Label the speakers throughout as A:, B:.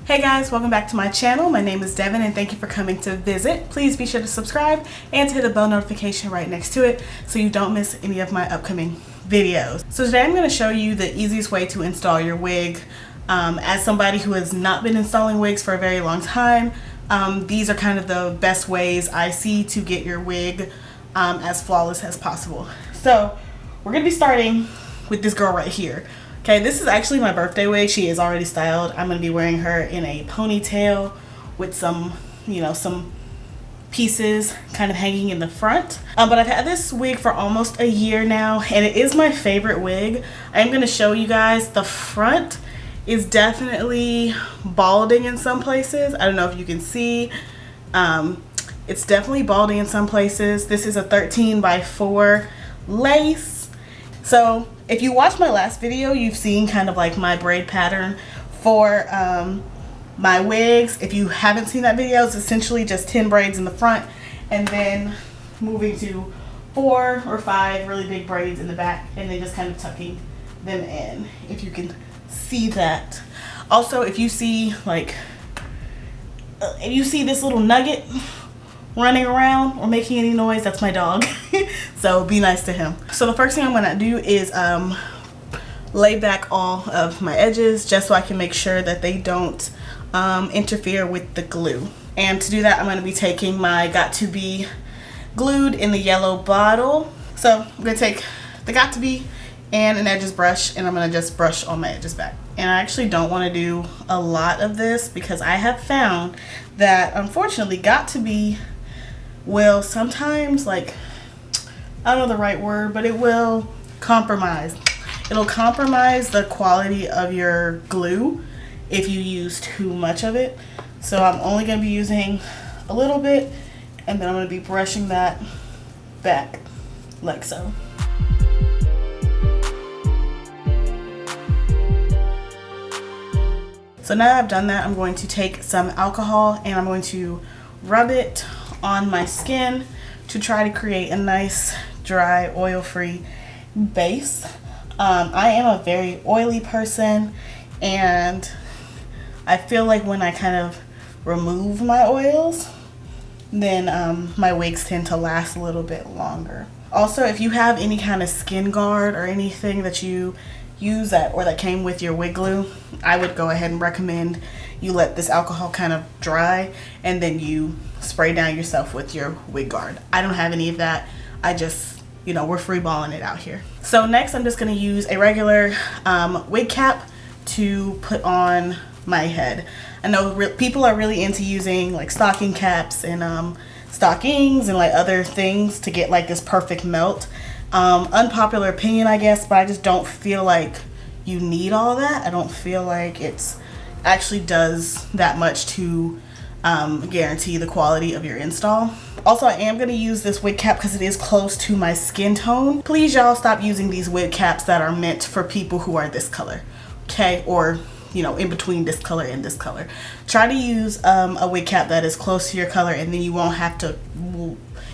A: Hey guys, welcome back to my channel. My name is Devin and thank you for coming to visit. Please be sure to subscribe and to hit the bell notification right next to it so you don't miss any of my upcoming videos. So today I'm going to show you the easiest way to install your wig. As somebody who has not been installing wigs for a very long time, these are kind of the best ways I see to get your wig as flawless as possible. So we're going to be starting with this girl right here. Okay, this is actually my birthday wig. She is already styled. I'm going to be wearing her in a ponytail with some, some pieces kind of hanging in the front. But I've had this wig for almost a year now, and it is my favorite wig. I'm going to show you guys. The front is definitely balding in some places. I don't know if you can see. It's definitely balding in some places. This is a 13x4 lace. So if you watched my last video, you've seen kind of like my braid pattern for my wigs. If you haven't seen that video, it's essentially just 10 braids in the front and then moving to 4 or 5 really big braids in the back and then just kind of tucking them in, if you can see that. Also, if you see this little nugget running around or making any noise, that's my dog. So be nice to him. So the first thing I'm gonna do is lay back all of my edges just so I can make sure that they don't interfere with the glue. And to do that, I'm gonna be taking my Got To Be glued in the yellow bottle. So I'm gonna take the Got To Be and an edges brush, and I'm gonna just brush all my edges back. And I actually don't want to do a lot of this because I have found that unfortunately Got To Be will sometimes, I don't know the right word, but it will compromise. It'll compromise the quality of your glue if you use too much of it. So I'm only going to be using a little bit, and then I'm going to be brushing that back like so. So now I've done that, I'm going to take some alcohol and I'm going to rub it on my skin to try to create a nice, dry, oil-free base. I am a very oily person, and I feel like when I kind of remove my oils, then my wigs tend to last a little bit longer. Also, if you have any kind of skin guard or anything that you use that came with your wig glue, I would go ahead and recommend you let this alcohol kind of dry and then you spray down yourself with your wig guard. I don't have any of that. I just, we're free balling it out here. So next I'm just going to use a regular wig cap to put on my head. I know people are really into using stocking caps and stockings and other things to get this perfect melt. Unpopular opinion, I guess, but I just don't feel like you need all that. I don't feel like it's actually does that much to guarantee the quality of your install. Also, I am going to use this wig cap because it is close to my skin tone. Please, y'all, stop using these wig caps that are meant for people who are this color, okay, or in between this color and this color. Try to use a wig cap that is close to your color, and then you won't have to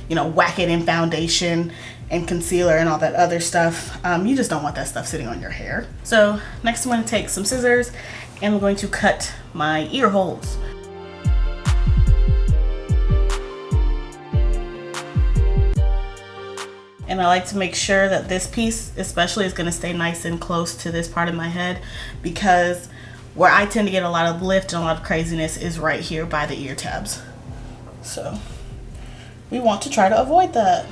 A: whack it in foundation and concealer and all that other stuff. You just don't want that stuff sitting on your hair. So next I'm going to take some scissors and I'm going to cut my ear holes. And I like to make sure that this piece especially is going to stay nice and close to this part of my head, because where I tend to get a lot of lift and a lot of craziness is right here by the ear tabs. So we want to try to avoid that.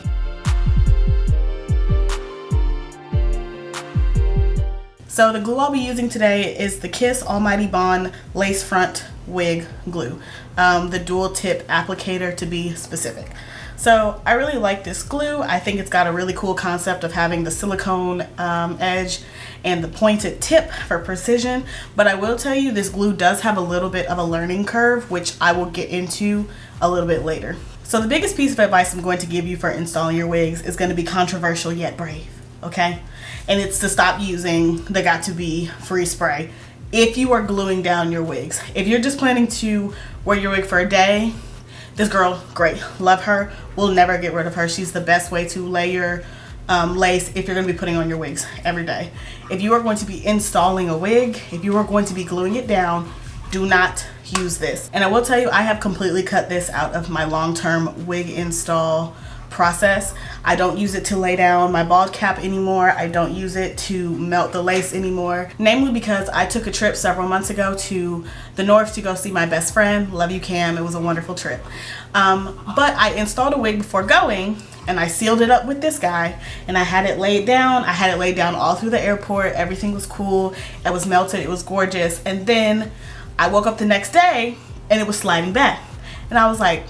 A: So the glue I'll be using today is the Kiss Almighty Bond Lace Front Wig Glue, the dual tip applicator to be specific. So I really like this glue. I think it's got a really cool concept of having the silicone edge and the pointed tip for precision, but I will tell you this glue does have a little bit of a learning curve, which I will get into a little bit later. So the biggest piece of advice I'm going to give you for installing your wigs is going to be controversial yet brave, okay? And it's to stop using the Got To Be free spray if you are gluing down your wigs. If you're just planning to wear your wig for a day, this girl, great, love her. We'll never get rid of her. She's the best way to lay your lace if you're going to be putting on your wigs every day. If you are going to be installing a wig, if you are going to be gluing it down, do not use this. And I will tell you, I have completely cut this out of my long-term wig install process. I don't use it to lay down my bald cap anymore. I don't use it to melt the lace anymore, namely because I took a trip several months ago to the north to go see my best friend. Love you, Cam. It was a wonderful trip. But I installed a wig before going, and I sealed it up with this guy, and I had it laid down. I had it laid down all through the airport. Everything was cool. It was melted. It was gorgeous. And then I woke up the next day and it was sliding back, and I was like,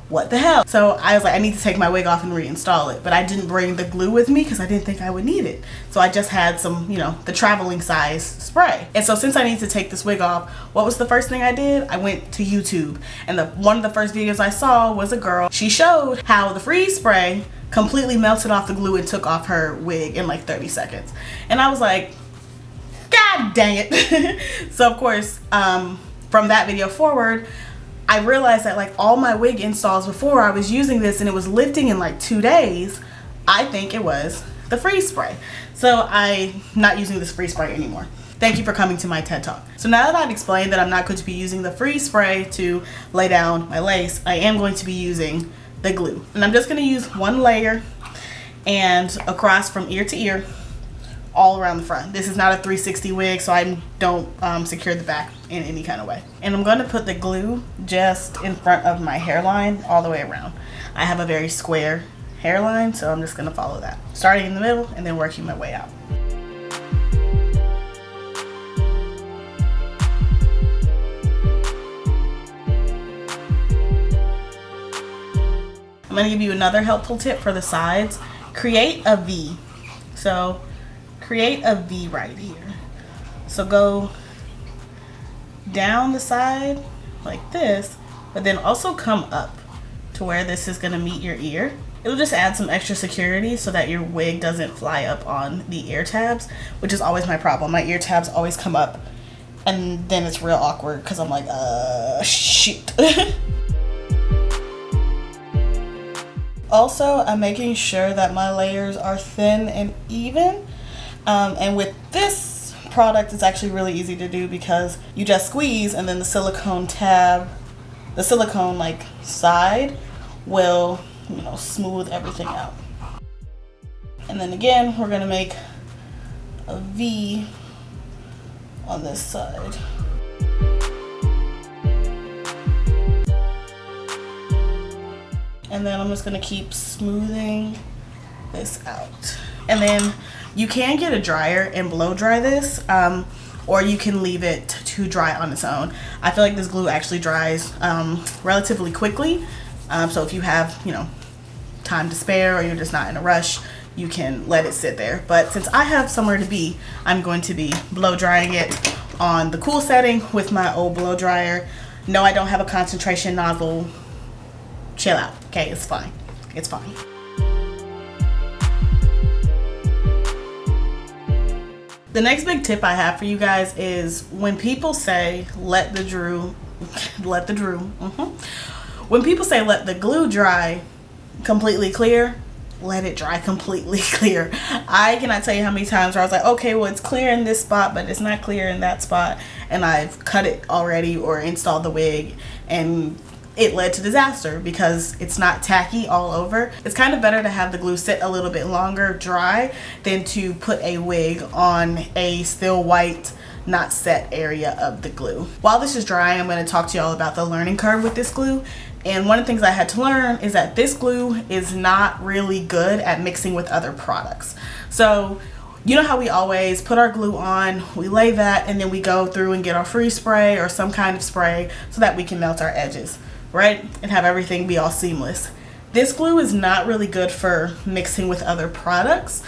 A: what the hell? So I was like, I need to take my wig off and reinstall it. But I didn't bring the glue with me because I didn't think I would need it. So I just had some, you know, the traveling size spray. And so since I need to take this wig off, what was the first thing I did? I went to YouTube. And one of the first videos I saw was a girl. She showed how the freeze spray completely melted off the glue and took off her wig in like 30 seconds. And I was like, God dang it. So of course, from that video forward, I realized that like all my wig installs before, I was using this and it was lifting in like 2 days. I think it was the freeze spray. So I'm not using this freeze spray anymore. Thank you for coming to my TED Talk. So now that I've explained that I'm not going to be using the freeze spray to lay down my lace, I am going to be using the glue. And I'm just going to use one layer and across from ear to ear, all around the front. This is not a 360 wig, so I don't secure the back in any kind of way. And I'm going to put the glue just in front of my hairline all the way around. I have a very square hairline, so I'm just going to follow that, starting in the middle and then working my way out. I'm going to give you another helpful tip for the sides. Create a V. So create a V right here. So go down the side like this, but then also come up to where this is going to meet your ear. It'll just add some extra security so that your wig doesn't fly up on the ear tabs, which is always my problem. My ear tabs always come up and then it's real awkward because I'm like, shit. Also, I'm making sure that my layers are thin and even. And with this product, it's actually really easy to do because you just squeeze and then the silicone tab, the silicone like side will, you know, smooth everything out. And then again, we're gonna make a V on this side. And then I'm just gonna keep smoothing this out. And then you can get a dryer and blow dry this, or you can leave it to dry on its own. I feel like this glue actually dries relatively quickly. So if you have, you know, time to spare or you're just not in a rush, you can let it sit there. But since I have somewhere to be, I'm going to be blow drying it on the cool setting with my old blow dryer. No, I don't have a concentration nozzle. Chill out, okay? It's fine. It's fine. The next big tip I have for you guys is when people say when people say let the glue dry completely clear, let it dry completely clear. I cannot tell you how many times where I was like, okay, well, it's clear in this spot, but it's not clear in that spot, and I've cut it already or installed the wig, and it led to disaster because it's not tacky all over. It's kind of better to have the glue sit a little bit longer dry than to put a wig on a still white, not set area of the glue. While this is drying, I'm going to talk to y'all about the learning curve with this glue. And one of the things I had to learn is that this glue is not really good at mixing with other products. So you know how we always put our glue on, we lay that, and then we go through and get our freeze spray or some kind of spray so that we can melt our edges, right? And have everything be all seamless. This glue is not really good for mixing with other products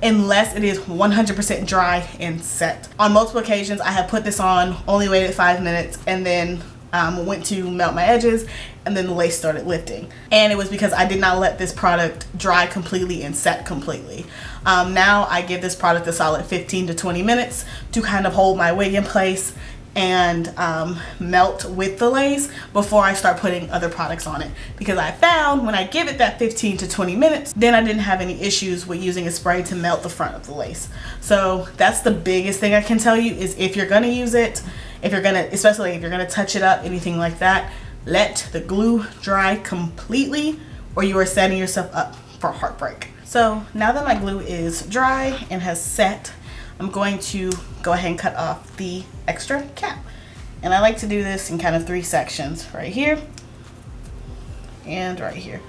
A: unless it is 100% dry and set. On multiple occasions, I have put this on, only waited 5 minutes, and then went to melt my edges, and then the lace started lifting. And it was because I did not let this product dry completely and set completely. Now I give this product a solid 15 to 20 minutes to kind of hold my wig in place and melt with the lace before I start putting other products on it, because I found when I give it that 15 to 20 minutes, then I didn't have any issues with using a spray to melt the front of the lace. So that's the biggest thing I can tell you is if you're gonna use it, if you're gonna, especially if you're gonna touch it up, anything like that, let the glue dry completely or you are setting yourself up for heartbreak. So now that my glue is dry and has set, I'm going to go ahead and cut off the extra cap. And I like to do this in kind of 3 sections, right here and right here.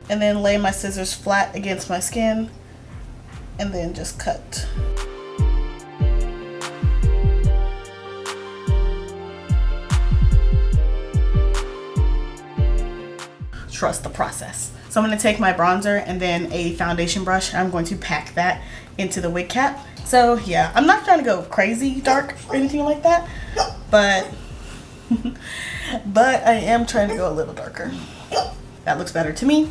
A: And then lay my scissors flat against my skin and then just cut. Trust the process. So I'm going to take my bronzer and then a foundation brush. I'm going to pack that into the wig cap. So yeah, I'm not trying to go crazy dark or anything like that, but I am trying to go a little darker. That looks better to me.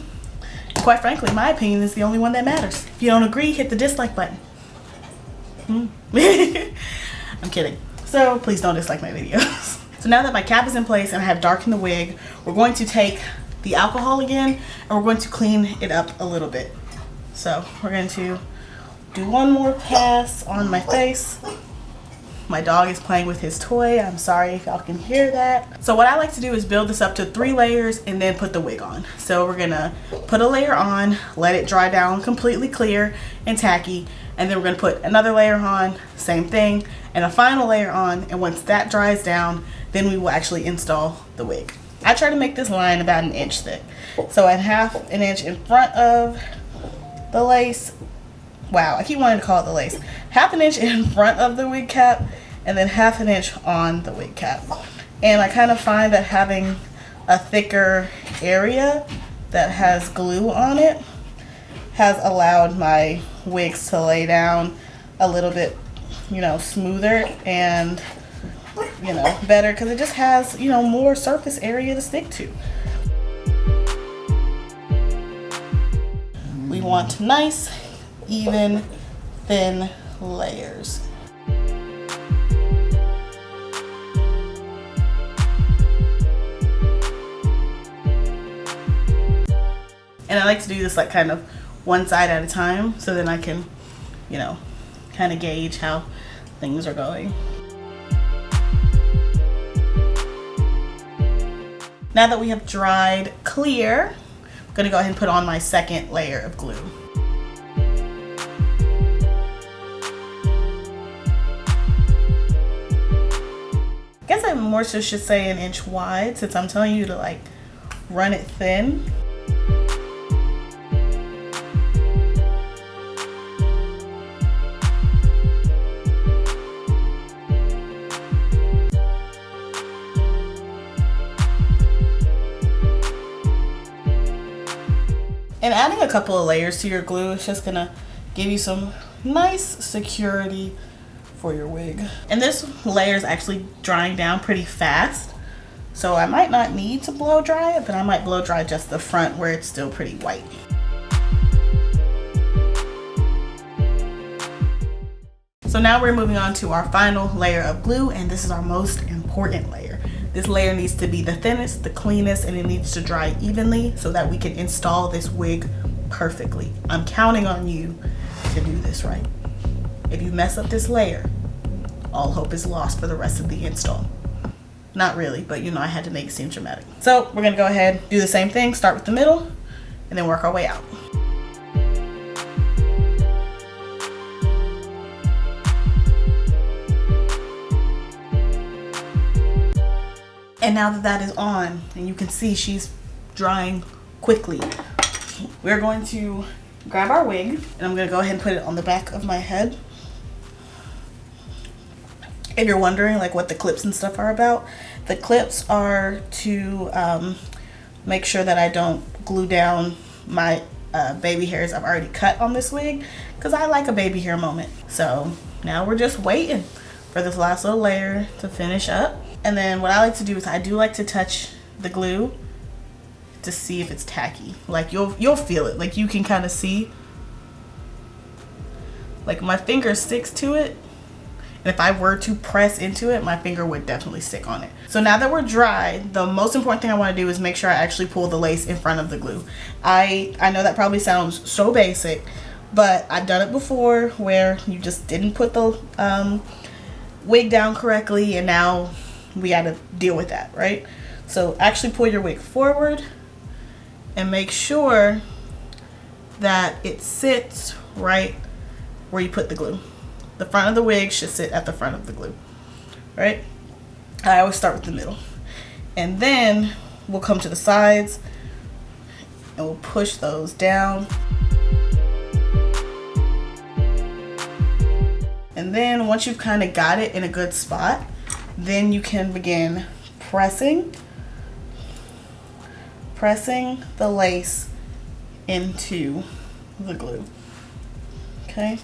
A: Quite frankly, my opinion is the only one that matters. If you don't agree, hit the dislike button. I'm kidding. So please don't dislike my videos. So now that my cap is in place and I have darkened the wig, we're going to take the alcohol again and we're going to clean it up a little bit. So we're going to do one more pass on my face. My dog is playing with his toy. I'm sorry if y'all can hear that. So what I like to do is build this up to 3 layers and then put the wig on. So we're gonna put a layer on, let it dry down completely clear and tacky, and then we're gonna put another layer on, same thing, and a final layer on, and once that dries down, then we will actually install the wig. I try to make this line about 1 inch thick. So at 1/2 inch in front of the lace, wow, I keep wanting to call it the lace. 1/2 inch in front of the wig cap and then 1/2 inch on the wig cap. And I kind of find that having a thicker area that has glue on it has allowed my wigs to lay down a little bit, you know, smoother and, you know, better because it just has, you know, more surface area to stick to. We want nice, even, thin layers. And I like to do this like kind of one side at a time so then I can, you know, kind of gauge how things are going. Now that we have dried clear, I'm going to go ahead and put on my second layer of glue. I guess I more so should say 1 inch wide since I'm telling you to like run it thin. And adding a couple of layers to your glue is just gonna give you some nice security for your wig. And this layer is actually drying down pretty fast. So I might not need to blow dry it, but I might blow dry just the front where it's still pretty white. So now we're moving on to our final layer of glue, and this is our most important layer. This layer needs to be the thinnest, the cleanest, and it needs to dry evenly so that we can install this wig perfectly. I'm counting on you to do this right. If you mess up this layer, all hope is lost for the rest of the install. Not really, but you know, I had to make it seem dramatic. So we're gonna go ahead, do the same thing, start with the middle, and then work our way out. And now that that is on, and you can see she's drying quickly, we're going to grab our wig, and I'm gonna go ahead and put it on the back of my head. If you're wondering like what the clips and stuff are about, the clips are to make sure that I don't glue down my baby hairs I've already cut on this wig, because I like a baby hair moment. So now we're just waiting for this last little layer to finish up. And then what I like to do is I do like to touch the glue to see if it's tacky. Like you'll feel it. Like you can kind of see. Like my finger sticks to it. And if I were to press into it, my finger would definitely stick on it. So now that we're dry, the most important thing I want to do is make sure I actually pull the lace in front of the glue. I know that probably sounds so basic, but I've done it before where you just didn't put the wig down correctly, and now we got to deal with that, right? So actually pull your wig forward and make sure that it sits right where you put the glue. The front of the wig should sit at the front of the glue, right? I always start with the middle, and then we'll come to the sides and we'll push those down. And then once you've kind of got it in a good spot, then you can begin pressing the lace into the glue. Okay,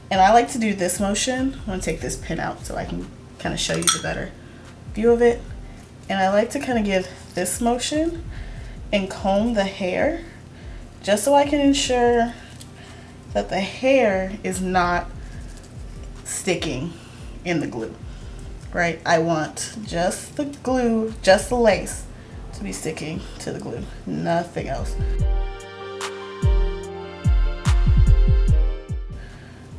A: and I like to do this motion. I'm gonna take this pin out so I can kind of show you the better view of it. And I like to kind of give this motion and comb the hair just so I can ensure that the hair is not sticking in the glue, right? I want just the glue, just the lace to be sticking to the glue, nothing else.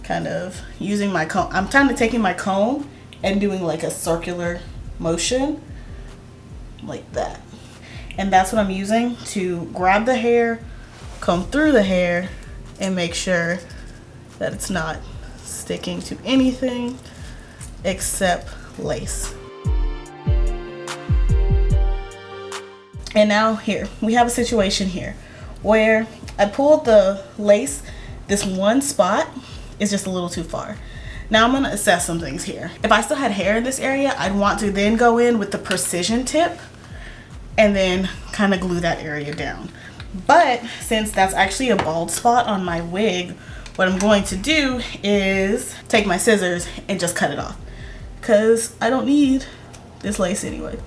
A: Kind of using my comb. I'm kind of taking my comb and doing like a circular motion like that. And that's what I'm using to grab the hair, comb through the hair, and make sure that it's not sticking to anything except lace. And now here, we have a situation here where I pulled the lace, this one spot is just a little too far. Now I'm gonna assess some things here. If I still had hair in this area, I'd want to then go in with the precision tip and then kind of glue that area down. But since that's actually a bald spot on my wig, what I'm going to do is take my scissors and just cut it off, because I don't need this lace anyway.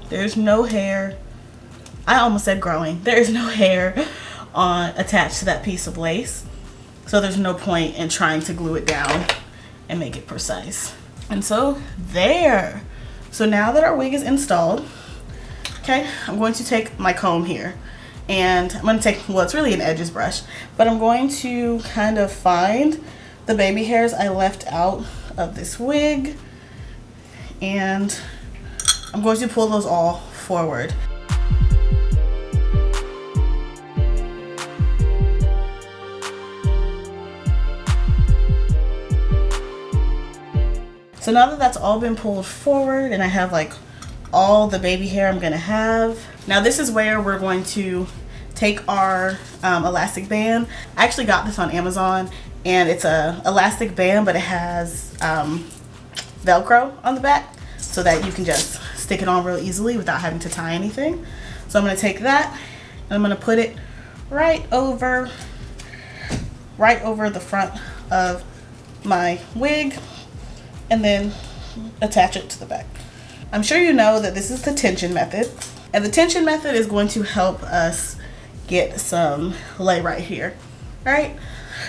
A: There's no hair. I almost said growing. There is no hair attached to that piece of lace. So there's no point in trying to glue it down and make it precise. And so there. So now that our wig is installed, okay, I'm going to take my comb here and I'm going to take, well, it's really an edges brush, but I'm going to kind of find the baby hairs I left out of this wig, and I'm going to pull those all forward. So now that that's all been pulled forward and I have like all the baby hair I'm gonna have, now this is where we're going to take our elastic band. I actually got this on Amazon, and it's a elastic band, but it has Velcro on the back so that you can just stick it on real easily without having to tie anything. So I'm gonna take that and I'm gonna put it right over the front of my wig, and then attach it to the back. I'm sure you know that this is the tension method, and the tension method is going to help us get some lay right here. All right,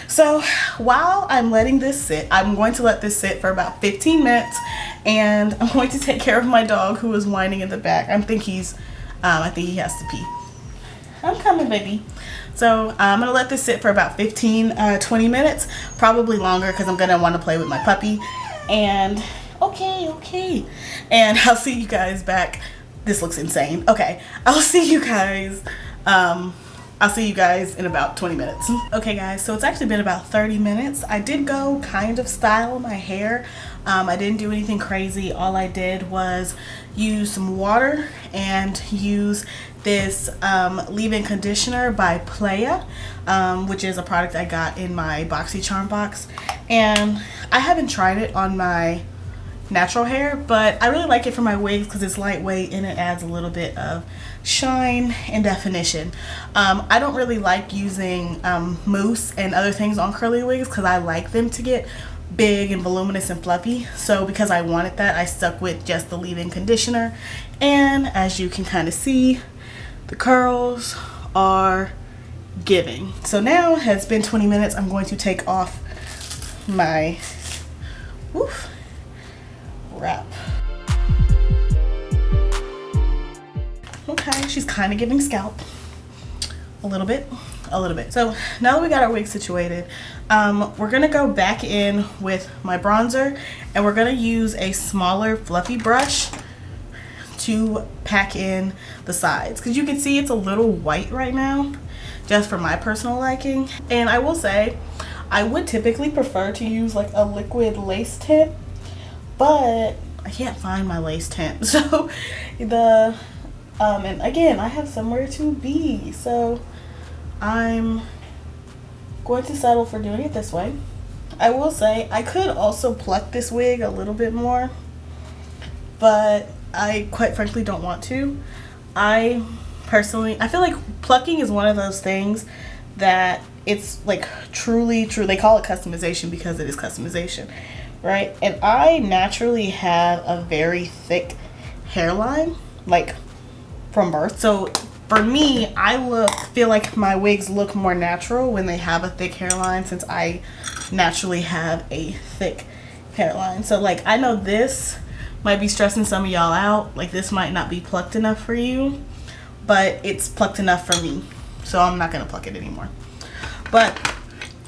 A: so while I'm letting this sit, I'm going to let this sit for about 15 minutes, and I'm going to take care of my dog who is whining in the back. I think he has to pee. I'm coming, baby. So I'm gonna let this sit for about 15-20 minutes, probably longer, because I'm gonna want to play with my puppy. And okay, and I'll see you guys back. This looks insane. Okay, I'll see you guys in about 20 minutes. Okay guys, so it's actually been about 30 minutes. I did go kind of style my hair. I didn't do anything crazy. All I did was use some water and use this leave-in conditioner by Playa, which is a product I got in my BoxyCharm box. And I haven't tried it on my natural hair, but I really like it for my wigs because it's lightweight and it adds a little bit of shine and definition. I don't really like using mousse and other things on curly wigs because I like them to get big and voluminous and fluffy. So because I wanted that, I stuck with just the leave-in conditioner, and as you can kind of see, the curls are giving. So now it's been 20 minutes. I'm going to take off my wrap. Okay, she's kind of giving scalp a little bit. a little bit. So now that we got our wig situated, we're gonna go back in with my bronzer, and we're gonna use a smaller fluffy brush to pack in the sides, because you can see it's a little white right now, just for my personal liking. And I will say, I would typically prefer to use like a liquid lace tint, but I can't find my lace tint. So and again, I have somewhere to be, so I'm going to settle for doing it this way. I will say I could also pluck this wig a little bit more, but I quite frankly don't want to. I feel like plucking is one of those things that it's like truly, they call it customization because it is customization, right? And I naturally have a very thick hairline, like from birth. So for me, I feel like my wigs look more natural when they have a thick hairline, since I naturally have a thick hairline. So like, I know this might be stressing some of y'all out, like this might not be plucked enough for you, but it's plucked enough for me, so I'm not gonna pluck it anymore. But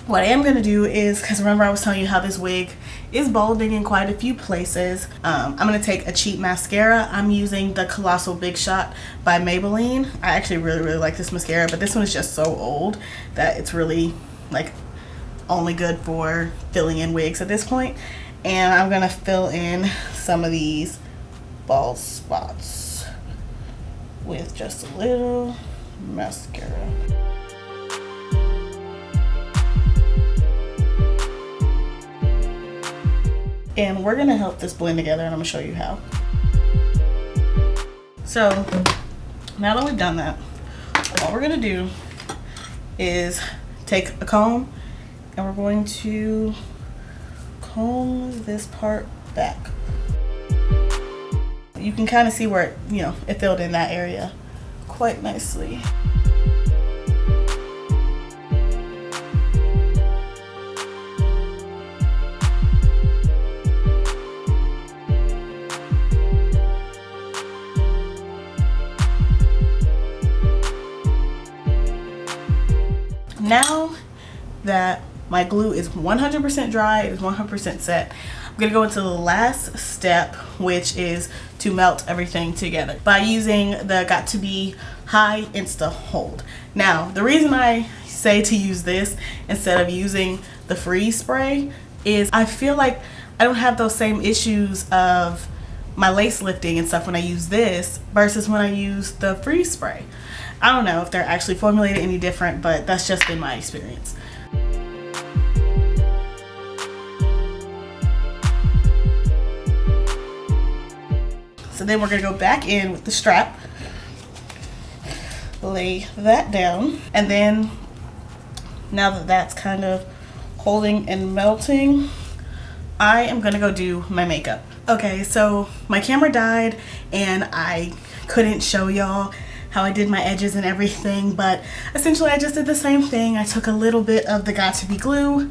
A: what I am gonna do is, because remember I was telling you how this wig is balding in quite a few places, I'm gonna take a cheap mascara. I'm using the Colossal Big Shot by Maybelline. I actually really like this mascara, but this one is just so old that it's really like only good for filling in wigs at this point. And I'm gonna fill in some of these bald spots with just a little mascara. And we're gonna help this blend together, and I'm gonna show you how. So now that we've done that, all we're gonna do is take a comb, and we're going to comb this part back. You can kind of see where it filled in that area quite nicely. Now that my glue is 100% dry, it is 100% set, I'm gonna go into the last step, which is to melt everything together by using the Got To Be High Insta Hold. Now, the reason I say to use this instead of using the freeze spray is I feel like I don't have those same issues of my lace lifting and stuff when I use this versus when I use the freeze spray. I don't know if they're actually formulated any different, but that's just been my experience. So then we're gonna go back in with the strap, lay that down, and then now that that's kind of holding and melting, I am gonna go do my makeup. Okay, so my camera died and I couldn't show y'all how I did my edges and everything, but essentially I just did the same thing. I took a little bit of the Got To Be glue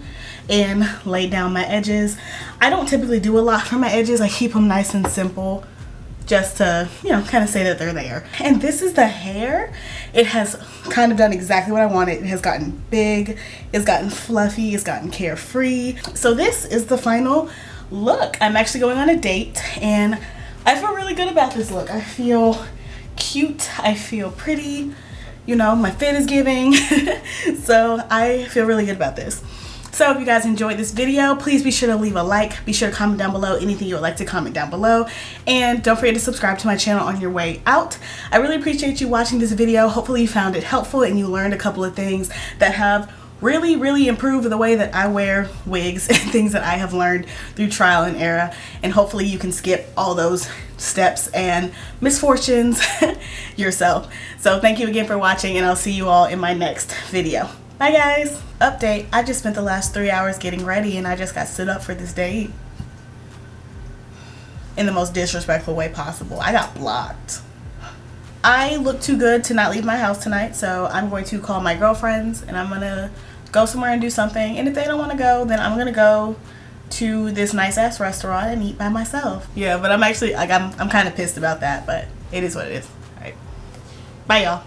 A: and laid down my edges. I don't typically do a lot for my edges. I keep them nice and simple, just to, kind of say that they're there. And this is the hair. It has kind of done exactly what I wanted. It has gotten big, it's gotten fluffy, it's gotten carefree. So this is the final look. I'm actually going on a date and I feel really good about this look. I feel cute, I feel pretty, my fit is giving. So I feel really good about this. So if you guys enjoyed this video, please be sure to leave a like, be sure to comment down below anything you would like to comment down below, and don't forget to subscribe to my channel on your way out. I really appreciate you watching this video. Hopefully you found it helpful and you learned a couple of things that have really improved the way that I wear wigs and things that I have learned through trial and error, and hopefully you can skip all those steps and misfortunes yourself. So thank you again for watching, and I'll see you all in my next video. Bye guys. Update, I just spent the last 3 hours getting ready and I just got stood up for this date in the most disrespectful way possible. I got blocked. I look too good to not leave my house tonight, so I'm going to call my girlfriends and I'm gonna go somewhere and do something, and if they don't want to go, then I'm gonna go to this nice ass restaurant and eat by myself. Yeah, but I'm actually like I'm kind of pissed about that, but it is what it is. All right, bye y'all.